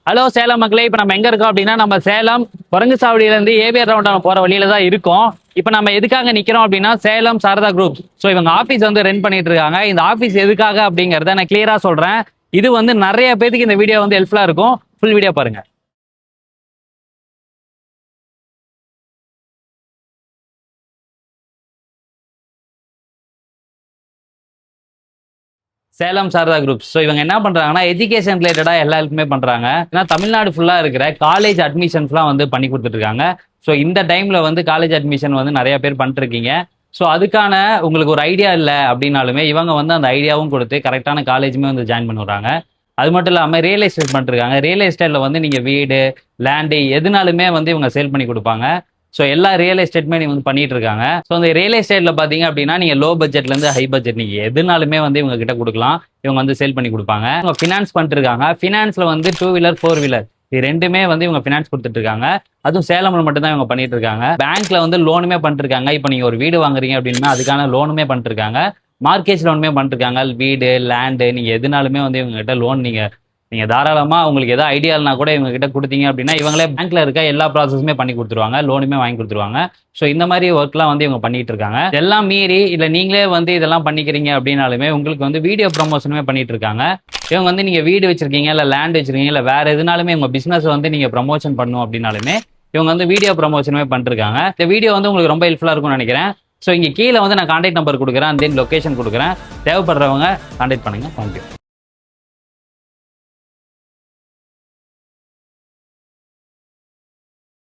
Hello Salem மக்களே, இப்போ நம்ம எங்க இருக்கோம் அப்படின்னா நம்ம சேலம் குரங்கு சாவடியிலேருந்து ஏவிஆர் ரவுண்டான போற வழியில தான் இருக்கோம். இப்போ நம்ம எதுக்காக நிக்கிறோம் அப்படின்னா சேலம் சாரதா குரூப். ஸோ இவங்க ஆஃபீஸ் வந்து ரன் பண்ணிட்டு இருக்காங்க. இந்த ஆஃபீஸ் எதுக்காக அப்படிங்கிறத நான் கிளியரா சொல்றேன். இது வந்து நிறைய பேருக்கு இந்த வீடியோ வந்து ஹெல்ப்ஃபுல்லா இருக்கும். ஃபுல் வீடியோ பாருங்க. சேலம் சாரதா குரூப். ஸோ இவங்க என்ன பண்றாங்கன்னா எஜுகேஷன் ரிலேட்டடா எல்லா ஹெல்ப்புமே பண்றாங்க. ஏன்னா தமிழ்நாடு ஃபுல்லா இருக்கிற காலேஜ் அட்மிஷன்ஸ்லாம் வந்து பண்ணி கொடுத்துட்டு இருக்காங்க. ஸோ இந்த டைம்ல வந்து காலேஜ் அட்மிஷன் வந்து நிறைய பேர் பண்ணிட்டு இருக்கீங்க. ஸோ அதுக்கான உங்களுக்கு ஒரு ஐடியா இல்லை அப்படின்னாலுமே இவங்க வந்து அந்த ஐடியாவும் கொடுத்து கரெக்டான காலேஜுமே வந்து ஜாயின் பண்ணுறாங்க. அது மட்டும் இல்லாமல் ரியல் எஸ்டேட் பண்ணிருக்காங்க. ரியல் எஸ்டேட்ல வந்து நீங்க வீடு, லேண்டு எதுனாலுமே வந்து இவங்க சேல் பண்ணி கொடுப்பாங்க. ஸோ எல்லா ரியல் எஸ்டேட்மே நீங்க வந்து பண்ணிட்டு இருக்காங்க. ஸோ இந்த ரியல் எஸ்டேட்ல பாத்தீங்க அப்படின்னா நீங்க லோ பட்ஜெட்ல இருந்து ஹை பட்ஜெட் நீங்க எதுனாலுமே வந்து இவங்க கிட்ட கொடுக்கலாம். இவங்க வந்து சேல் பண்ணி கொடுப்பாங்க. இவங்க ஃபினான்ஸ் பண்ணிட்டு இருக்காங்க. ஃபினான்ஸ்ல வந்து 2 வீலர் 4 வீலர் இது ரெண்டுமே வந்து இவங்க ஃபினான்ஸ் கொடுத்துட்டு இருக்காங்க. அதுவும் சேலம்ல மட்டும் தான் இவங்க பண்ணிட்டு இருக்காங்க. பேங்க்ல வந்து லோனுமே பண்ணிட்டு இருக்காங்க. இப்போ நீங்க ஒரு வீடு வாங்குறீங்க அப்படின்னா அதுக்கான லோனுமே பண்ணிட்டு இருக்காங்க. மார்க்கெட் லோனுமே பண்ணிட்டு இருக்காங்க. வீடு, லேண்டு நீங்க எதுனாலுமே வந்து இவங்க கிட்ட லோன் நீங்க தாராளமா உங்களுக்கு ஏதாவது ஐடியா இல்லைனா கூட இவங்க கிட்ட கொடுத்தீங்க அப்படின்னா இவங்களே பேங்க்ல இருக்க எல்லா ப்ராசஸுமே பண்ணி கொடுத்துருவாங்க. லோனுமே வாங்கி கொடுத்துருவாங்க. ஸோ இந்த மாதிரி ஒர்க்லாம் வந்து இவங்க பண்ணிட்டு இருக்காங்க. இதெல்லாம் மீறி இல்லை நீங்களே வந்து இதெல்லாம் பண்ணிக்கிறீங்க அப்படின்னாலுமே உங்களுக்கு வந்து வீடியோ ப்ரமோஷனுமே பண்ணிட்டு இருக்காங்க. இவங்க வந்து நீங்க வீடு வச்சிருக்கீங்க, இல்லை லேண்ட் வச்சிருக்கீங்க, இல்லை வேற எதுனாலுமே உங்க பிசினஸ் வந்து நீங்க ப்ரமோஷன் பண்ணணும் அப்படின்னாலுமே இவங்க வந்து வீடியோ ப்ரமோஷனுமே பண்ணிருக்காங்க. இந்த வீடியோ வந்து உங்களுக்கு ரொம்ப ஹெல்ப்ஃபுல்லா இருக்கும்னு நினைக்கிறேன். ஸோ இங்க கீழே வந்து நான் கான்டாக்ட் நம்பர் கொடுக்குறேன், தென் லொகேஷன் கொடுக்குறேன். தேவைப்படுறவங்க கான்டாக்ட் பண்ணுங்க. தேங்க்யூ.